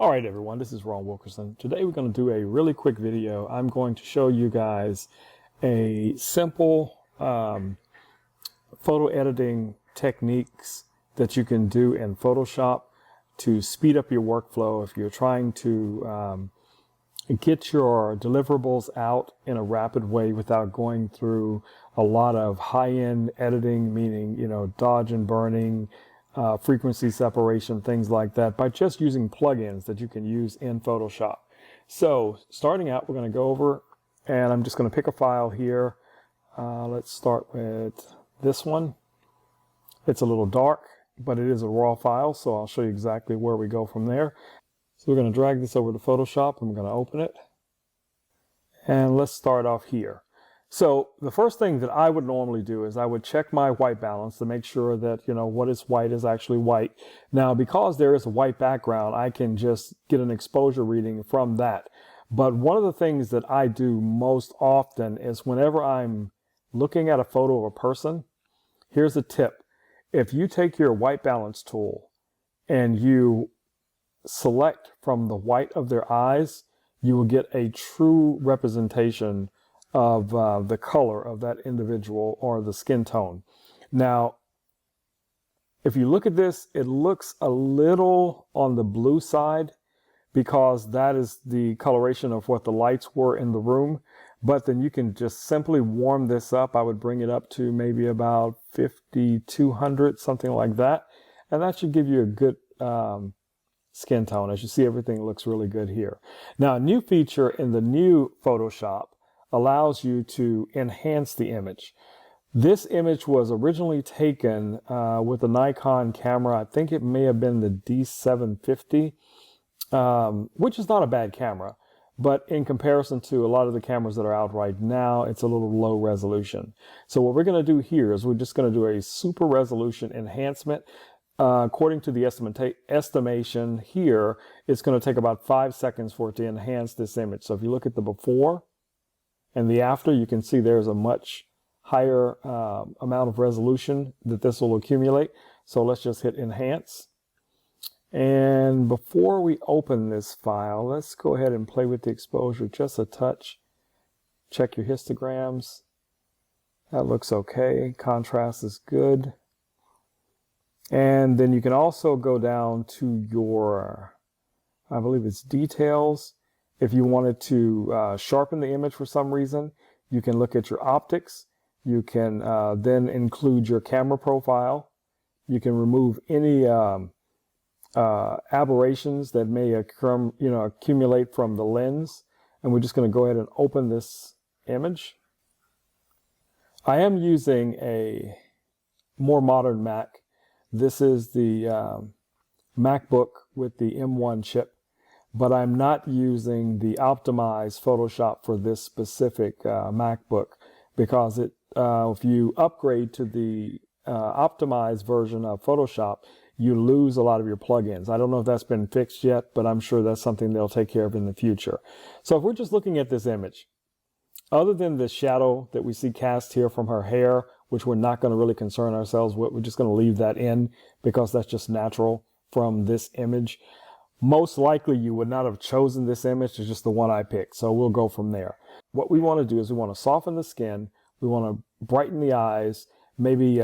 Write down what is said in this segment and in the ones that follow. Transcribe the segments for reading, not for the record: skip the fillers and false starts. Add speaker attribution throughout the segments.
Speaker 1: All right, everyone, this is Wilkerson. Today we're going to do a really quick video. I'm going to show you guys a simple photo editing techniques that you can do in Photoshop to speed up your workflow if you're trying to get your deliverables out in a rapid way without going through a lot of high-end editing, meaning, dodge and burning, frequency separation, things like that, by just using plugins that you can use in Photoshop. So starting out, we're going to go over, and I'm just going to pick a file here. Let's start with this one. It's a little dark, but it is a raw file, so I'll show you exactly where we go from there. So we're going to drag this over to Photoshop, and we're going to open it. And let's start off here. So the first thing that I would normally do is I would check my white balance to make sure that, what is white is actually white. Now, because there is a white background, I can just get an exposure reading from that. But one of the things that I do most often is whenever I'm looking at a photo of a person, here's a tip. If you take your white balance tool and you select from the white of their eyes, you will get a true representation of the color of that individual or the skin tone. Now, if you look at this, it looks a little on the blue side because that is the coloration of what the lights were in the room. But then you can just simply warm this up. I would bring it up to maybe about 5200, something like that. And that should give you a good skin tone. As you see, everything looks really good here. Now, a new feature in the new Photoshop allows you to enhance the image. This image was originally taken with a Nikon camera. I think it may have been the D750, which is not a bad camera, but in comparison to a lot of the cameras that are out right now, it's a little low resolution. So what we're going to do here is we're just going to do a super resolution enhancement. According to the estimation here, it's going to take about 5 seconds for it to enhance this image. So if you look at the before and the after, you can see there's a much higher amount of resolution that this will accumulate. So let's just hit enhance. And before we open this file, let's go ahead and play with the exposure just a touch. Check your histograms. That looks okay. Contrast is good. And then you can also go down to your, I believe it's details. If you wanted to sharpen the image for some reason, you can look at your optics. You can then include your camera profile. You can remove any aberrations that may occur, accumulate from the lens. And we're just going to go ahead and open this image. I am using a more modern Mac. This is the MacBook with the M1 chip, but I'm not using the optimized Photoshop for this specific MacBook because if you upgrade to the optimized version of Photoshop, you lose a lot of your plugins. I don't know if that's been fixed yet, but I'm sure that's something they'll take care of in the future. So if we're just looking at this image, other than the shadow that we see cast here from her hair, which we're not going to really concern ourselves with, we're just going to leave that in because that's just natural from this image. Most likely you would not have chosen this image, it's just the one I picked, so we'll go from there. What we want to do is we want to soften the skin, we want to brighten the eyes, maybe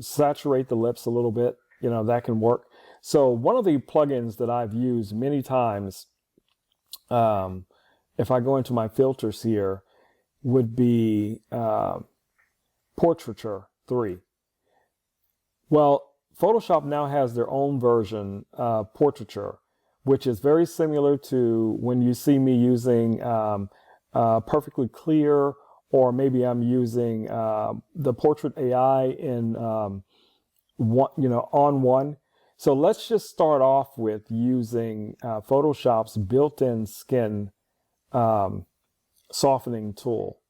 Speaker 1: saturate the lips a little bit, that can work. So one of the plugins that I've used many times, if I go into my filters here, would be Portraiture 3. Well, Photoshop now has their own version, Portraiture, which is very similar to when you see me using Perfectly Clear, or maybe I'm using the Portrait AI in on one. So let's just start off with using Photoshop's built-in skin softening tool.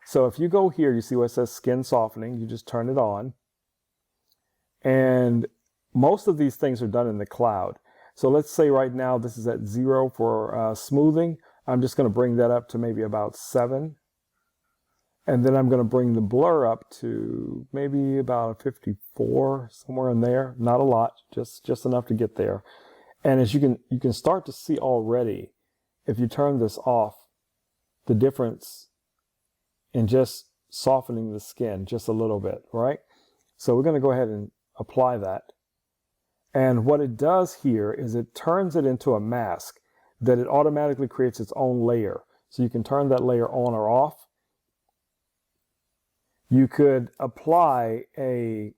Speaker 1: So if you go here, you see what it says skin softening. You just turn it on. And most of these things are done in the cloud. So let's say right now this is at 0 for smoothing. I'm just going to bring that up to maybe about 7. And then I'm going to bring the blur up to maybe about 54, somewhere in there. Not a lot, just enough to get there. And as you can start to see already, if you turn this off, the difference in just softening the skin just a little bit, right? So we're going to go ahead and apply that. And what it does here is it turns it into a mask that it automatically creates its own layer. So you can turn that layer on or off. You could apply a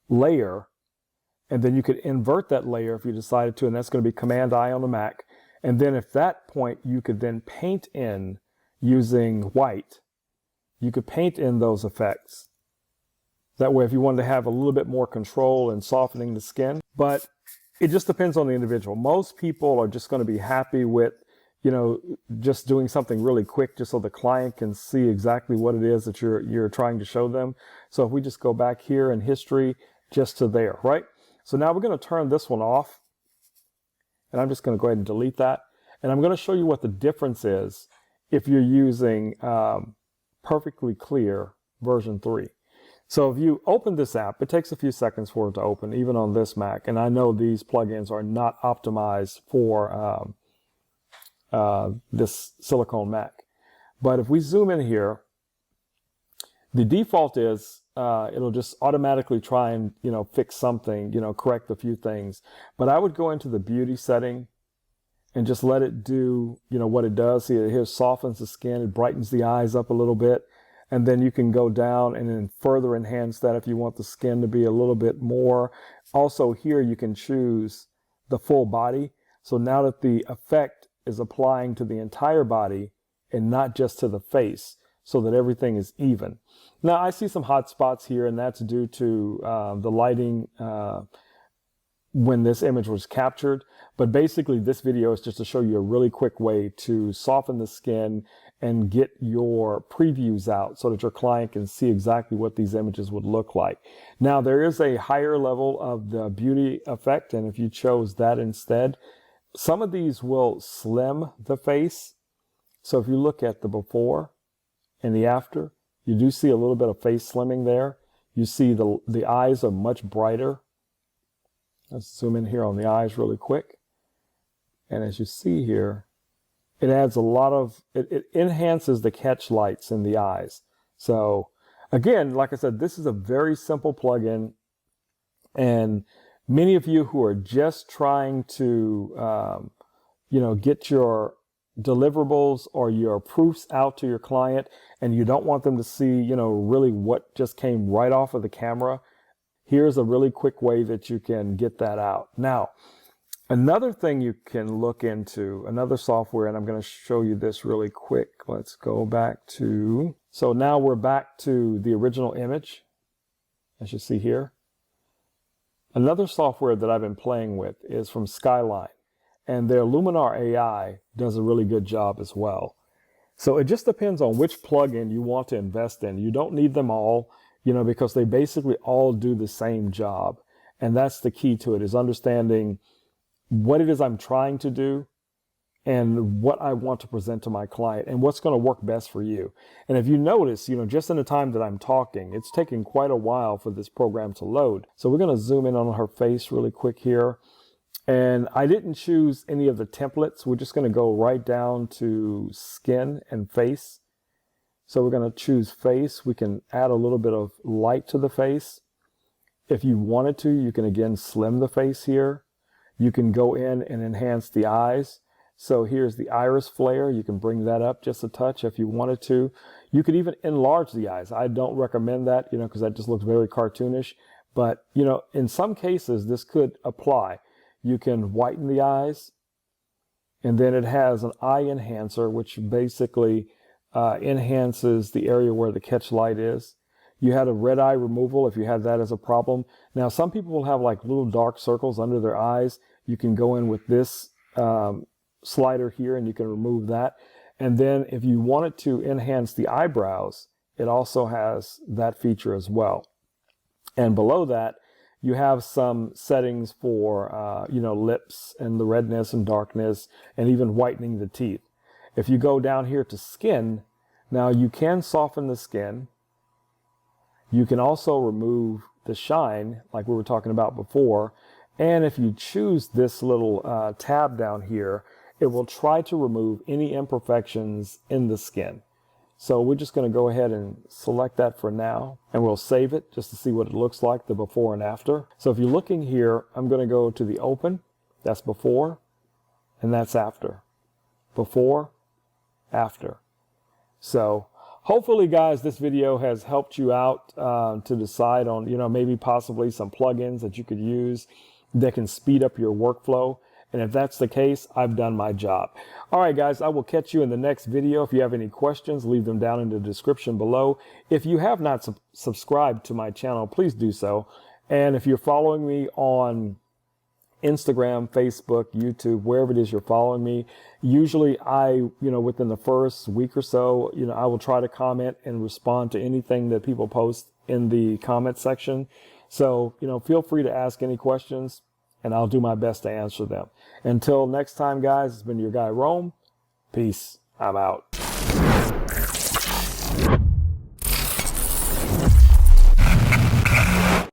Speaker 1: layer, and then you could invert that layer if you decided to, and that's going to be Command-I on the Mac. And then at that point, you could then paint in using white. You could paint in those effects. That way, if you wanted to have a little bit more control in softening the skin, but it just depends on the individual. Most people are just going to be happy with, you know, just doing something really quick just so the client can see exactly what it is that you're trying to show them. So if we just go back here in history, just to there, right? So now we're going to turn this one off, and I'm just going to go ahead and delete that. And I'm going to show you what the difference is if you're using Perfectly Clear version 3. So if you open this app, it takes a few seconds for it to open, even on this Mac. And I know these plugins are not optimized for this silicone Mac. But if we zoom in here, the default is it'll just automatically try and, you know, fix something, you know, correct a few things. But I would go into the beauty setting and just let it do, you know, what it does. See, it here softens the skin, it brightens the eyes up a little bit. And then you can go down and then further enhance that if you want the skin to be a little bit more. Also here you can choose the full body. So now that the effect is applying to the entire body and not just to the face, so that everything is even. Now I see some hot spots here, and that's due to the lighting when this image was captured. But basically this video is just to show you a really quick way to soften the skin and get your previews out so that your client can see exactly what these images would look like. Now there is a higher level of the beauty effect, and if you chose that instead, some of these will slim the face. So if you look at the before and the after, you do see a little bit of face slimming there. You see the eyes are much brighter. Let's zoom in here on the eyes really quick. And as you see here, it adds a lot of, it enhances the catch lights in the eyes. So again, like I said, this is a very simple plugin. And many of you who are just trying to, you know, get your deliverables or your proofs out to your client, and you don't want them to see, you know, really what just came right off of the camera, here's a really quick way that you can get that out. Now, another thing you can look into, another software, and I'm going to show you this really quick. Let's go back to, so now we're back to the original image, as you see here. Another software that I've been playing with is from Skyline, and their Luminar AI does a really good job as well. So it just depends on which plugin you want to invest in. You don't need them all, you know, because they basically all do the same job. And that's the key to it, is understanding what it is I'm trying to do and what I want to present to my client and what's going to work best for you. And if you notice, you know, just in the time that I'm talking, it's taking quite a while for this program to load. So we're going to zoom in on her face really quick here. And I didn't choose any of the templates. We're just going to go right down to skin and face. So we're going to choose face. We can add a little bit of light to the face. If you wanted to, you can again slim the face here. You can go in and enhance the eyes. So here's the iris flare. You can bring that up just a touch if you wanted to. You could even enlarge the eyes. I don't recommend that, you know, because that just looks very cartoonish. But, you know, in some cases, this could apply. You can whiten the eyes, and then it has an eye enhancer, which basically enhances the area where the catch light is. You had a red eye removal if you had that as a problem. Now, some people will have like little dark circles under their eyes. You can go in with this slider here and you can remove that. And then if you wanted to enhance the eyebrows, it also has that feature as well. And below that, you have some settings for, you know, lips and the redness and darkness, and even whitening the teeth. If you go down here to skin, now you can soften the skin. You can also remove the shine, like we were talking about before. And if you choose this little tab down here, it will try to remove any imperfections in the skin. So we're just going to go ahead and select that for now, and we'll save it just to see what it looks like, the before and after. So if you're looking here, I'm going to go to the open. That's before, and that's after. Before, after. So hopefully, guys, this video has helped you out to decide on, maybe possibly some plugins that you could use that can speed up your workflow. And if that's the case, I've done my job. All right, guys, I will catch you in the next video. If you have any questions, leave them down in the description below. If you have not subscribed to my channel, please do so. And if you're following me on Instagram, Facebook, YouTube, wherever it is you're following me, usually within the first week or so, I will try to comment and respond to anything that people post in the comment section. So, feel free to ask any questions, and I'll do my best to answer them. Until next time, guys, it's been your guy, Rome. Peace. I'm out.